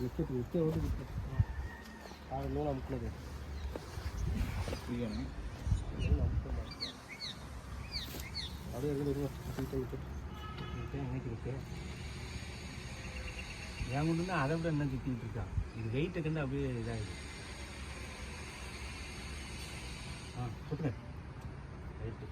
நிற்க ஓடி ஆறு நூல் அமுக்குனது அப்படியே நினைக்கிறேன் ஏன் கொண்டு அதை விட என்ன சுற்றிட்டு இருக்கான். இது வெயிட்டை கண்டு அப்படியே இதாகுது. போட்டுறேன் ரைட்டு.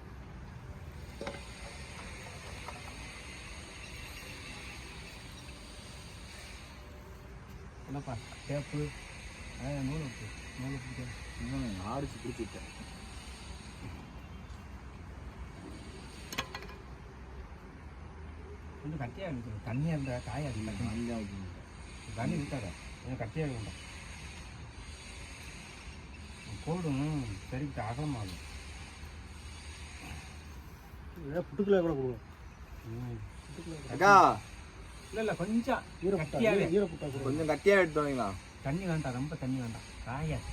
என்னப்பா டேப்பு நூல் விட்டு நூல் பிடிக்க இன்னும் ஆடிச்சு பிடிச்சிட்டேன். கொஞ்சம் கட்டியாக இருக்குது. தண்ணியாக இருந்தால் காயாது. தண்ணி விட்டாத கொஞ்சம் கட்டியாக வேண்டாம். கோல்டும் சரிக்கிட்ட அகலமாகும். புட்டுக்குள்ளே கூட கொடுக்கும். அக்கா இல்லை கொஞ்சம் கட்டியாகவே கொஞ்சம் கட்டியாக எடுத்துவீங்களா? தண்ணி வேண்டாம், ரொம்ப தண்ணி வேண்டாம். காயாது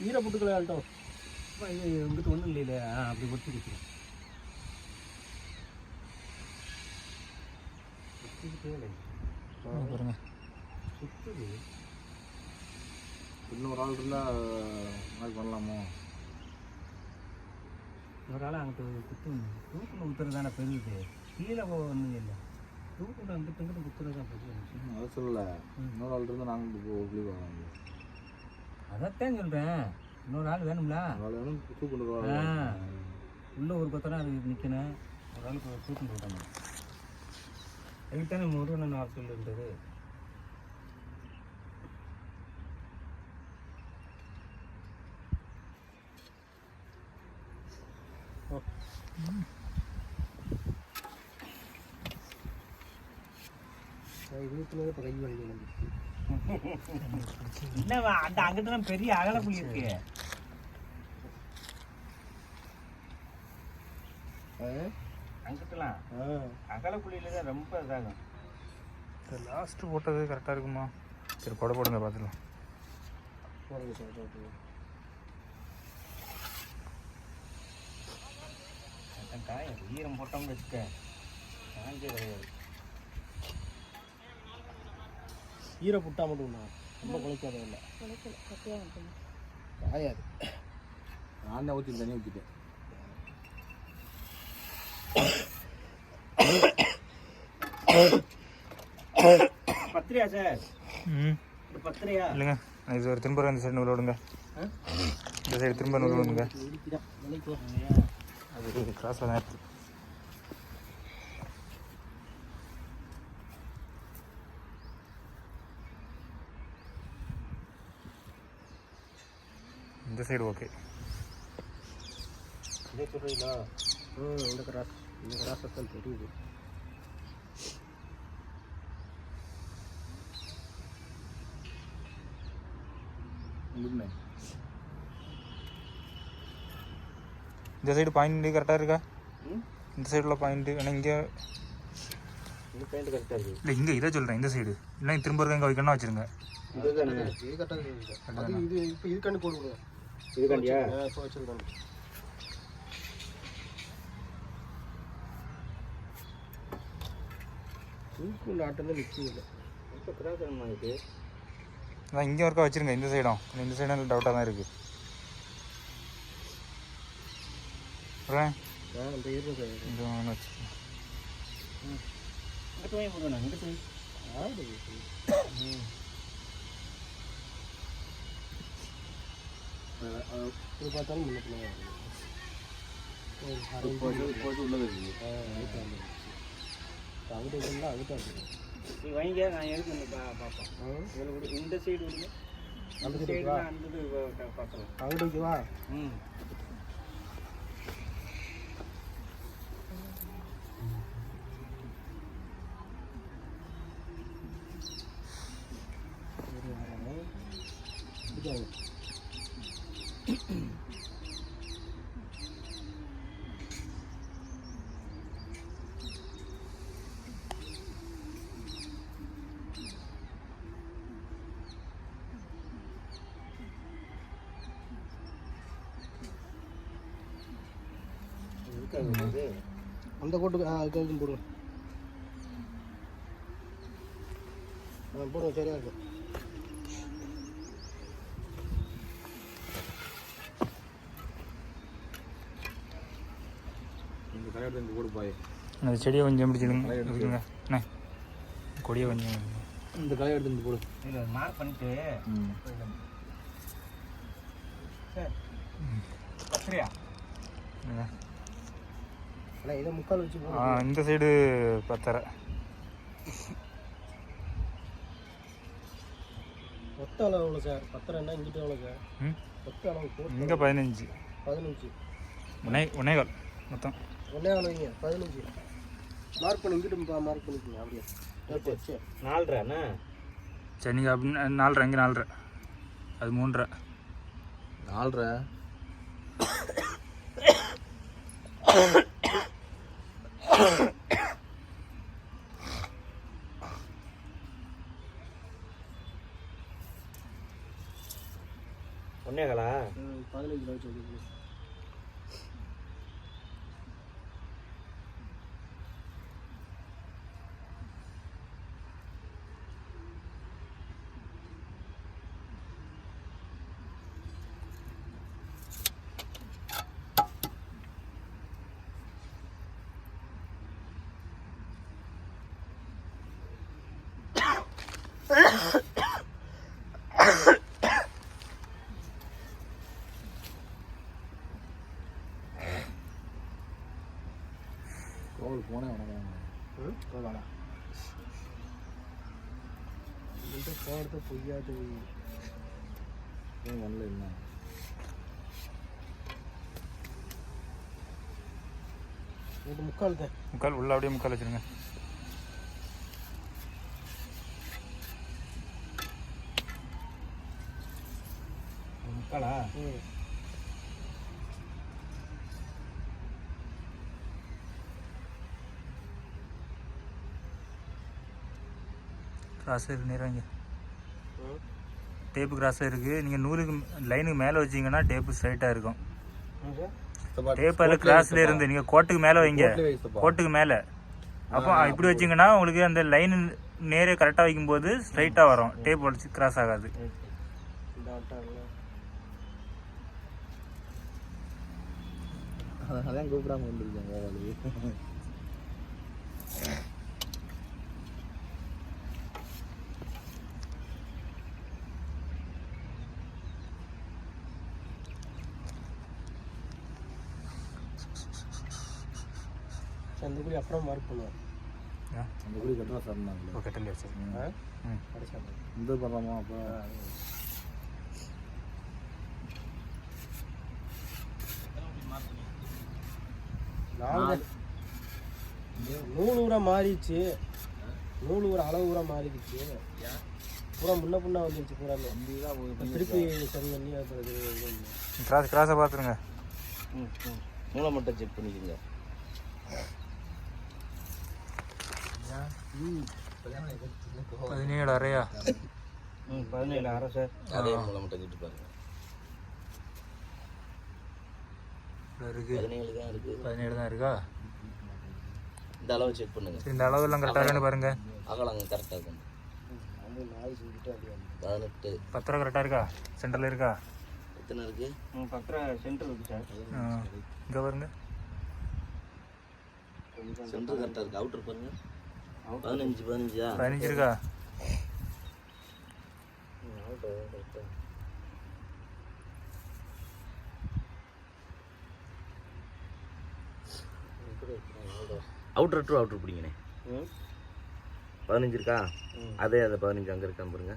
ஈர புட்டுக்களை ஆள்ட்டோம். இது உங்ககிட்ட ஒன்றும் இல்லையில அப்படி ஒட்டி வச்சுருக்கேன். சுற்றுது. இன்னொரு ஆள் இருந்தால் நாளைக்கு பண்ணலாமோ? ஒரு ஆள் அங்கிட்ட குத்து தூக்குன்னு குத்துறது தானே பெருகுது. கீழே ஒன்றும் இல்லை. தூக்குன்னு அங்கிட்ட இங்கிட்ட குத்துறது தான் பெருகு. அதை சொல்லலை. இன்னொரு ஆள் இருந்தால் நாங்கள் போகலாம். அதைத்தான் சொல்கிறேன். இன்னொரு ஆள் வேணும்ல. வேணும் தூக்குண்டு உள்ளே ஒரு கொத்தனா அது நிற்கணும். ஒரு ஆளுக்கு தூக்குண்டு விட்டாங்க. அதுக்குத்தானே முருகன் ஆள் சொல்லிருந்தது. என்னவா அந்த அங்கிட்ட பெரிய அகல புள்ளி இருக்கு. அங்கிட்டலாம் அகல புள்ளியில தான் ரொம்ப இதாகும். லாஸ்ட்டு போட்டது கரெக்டாக இருக்குமா? சரி கொடை போடுங்க பார்த்துக்கலாம். காய ஈரம் போட்டோம்னு வச்சுக்க காஞ்சே கிடையாது. ஈர புட்டா மட்டும் ரொம்ப குலைக்காத இல்லை காயாது. நான் தான் ஊற்றி தண்ணி ஊற்றிட்டேன். பத்திரியா சார்? பத்திரியா இல்லைங்க, இது ஒரு திரும்ப இந்த சைடு நூல் விடுங்க. இந்த சைடு திரும்ப நூல் விடுங்க. அது கிராஸாக தான் இருக்குது. இந்த சைடு ஓகே. இதே சொல்கிறீங்களா? இந்த கிராஸ் தான் தெரியுது. இந்த சைடு பாயிண்ட் கரெக்டாக இருக்கா? இந்த சைடில் பாயிண்ட் ஆனால் இங்கே பாயிண்ட் கரெக்டாக இருக்குது. இல்லை இங்கே இதை சொல்கிறேன். இந்த சைடு இல்லை திரும்ப இருக்க இங்கே வைக்கணும் வச்சுருங்க. இது இப்போ இதுக்காண்டி போட்டு விடுங்க. இதுக்காண்டியா வச்சுருக்காங்க. தூக்கு நாட்டில் நிற்கும் இல்லை. இப்போ கிராஸ் ஆகிட்டு அதான் இங்கே ஒருக்கா வச்சுருங்க. இந்த சைடும் இந்த சைடும் டவுட்டாக தான் இருக்குது. இந்த இருபது இந்த ஒன்று வச்சுருக்கேன். இங்கிட்ட போய் போடுவேண்ணா. இங்கிட்ட போய் இது பார்த்தாலும் முன்னே உள்ளது அங்கிட்ட இருந்தால் அங்கிட்ட நீ வாங்கிக்க. நான் எதுக்கு பார்ப்பேன். இதில் இந்த சைடு விடுங்க. அந்த சைடு அந்த பார்க்கலாம். அங்கிட்ட வைக்கவா? அந்த கோட்டுக்கு அதுக்கு போடுவேன். போடுவோம் சரியா இருக்கும். இந்த களை எடுத்து இங்கே போடு பாய். அந்த செடியை கொஞ்சம் பிடிச்சிடுங்க இருக்குங்க அண்ணே கொடியை கொஞ்சம் இந்த களை எடுத்து இங்கே போடு. இல்லை மார்க் பண்ணிட்டு சரியா ஆனால் இதை முக்கால் வச்சு இந்த சைடு 10.5 மொத்த அளவு எவ்வளோ சார்? 10.5 இங்கிட்ட எவ்வளோ சார்? மொத்த அளவு இங்கே 15 ஒன்னேகால் மொத்தம் ஒன்றே அளவு வைங்க 15 மார்க் பண்ணி இங்கிட்டு மார்க் பண்ணிக்கோங்க அப்படியே 4.5 சரி நீங்கள் அப்படி 4.5 இங்கே 4.5 அது 3.5 4.5 ஒன்னேகாலா 15 வச்சு வைக்க. கோவில் போனே உனக்கு கோவாடா போகிறது பொய்யாது ஏன் வரல என்ன இது முக்கால் தான். முக்கால் உள்ள அப்படியே முக்கால் வச்சுருங்க. முக்காலா? கிராஸ் இருக்கு நேரம் டேப்பு கிராஸாக இருக்குது. நீங்கள் நூலுக்கு லைனுக்கு மேலே வச்சிங்கன்னா டேப்பு ஸ்ட்ரைட்டாக இருக்கும். டேப் அதில் கிராஸில் இருந்து நீங்கள் கோட்டுக்கு மேலே வைங்க, கோட்டுக்கு மேலே. அப்போ இப்படி வச்சிங்கன்னா உங்களுக்கு அந்த லைன் நேரே கரெக்டாக வைக்கும்போது ஸ்ட்ரைட்டாக வரும், டேப் உடச்சி கிராஸ் ஆகாது. அதான் கூப்பிடாம வந்துருக்காங்க. அந்த குழி அப்புறம் மார்க் பண்ணுவார். அந்த குழி கட்டுறா சார் கட்டலையா சார்? இந்த பண்ணலாமா? அப்போ நூல் ஊரா மாறிடுச்சு, நூல் ஊர அளவு ஊரா மாறிடுச்சு, பூரா முன்ன புண்ணா வந்துருச்சு. பூரா திருப்பி சரி பண்ணி கிராஸை பார்த்துருங்க. மூளை மட்டும் செக் பண்ணிக்கோங்க. 17 அரையா? 17 அரை சார். அதே மூளை மட்டும் கிட்டு பாருங்க. இருக்கு 17 தான் இருக்கு. 17 தான் இருக்கா? இந்த அளவு செக் பண்ணுங்க. சரி, இந்த அளவெல்லாம் கரெக்டாக இருக்கான்னு பாருங்க. அகலங்க கரெக்டாக இருக்கும். 18 10 கரெக்டாக இருக்கா? சென்டரில் இருக்கா? எத்தனை இருக்கு? 10 சென்டர் இருக்கு சார். இங்கே பாருங்க, சென்டர் கரெக்டாக இருக்கு. அவுட்டர் பாருங்க. 15 இருக்கா? Outer to outer பிடிங்கண்ணே. 15 இருக்கா? அதே அந்த 15 அங்கே இருக்கான்னு பாருங்க.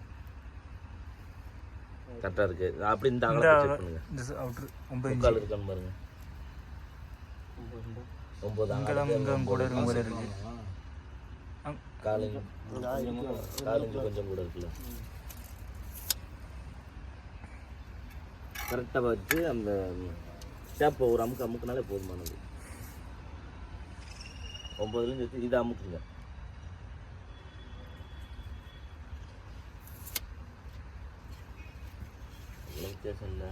கரெக்டாக இருக்கு. அப்படி இந்த அகலத்தை செக் பண்ணுங்க. அவுட்டர் 9 இருக்கான்னு பாருங்க. 9 அங்கே கூட இருக்கும் போல இருக்கு. காலிஞ்சு கொஞ்சம் கூட இருக்குல்ல. கரெக்டாக வச்சு அந்த டேப்பை ஒரு அமுக்குனாலே போதுமானது. 9லேருந்து வச்சு இதை அமுக்குங்க. வித்தியாசம் இல்லை.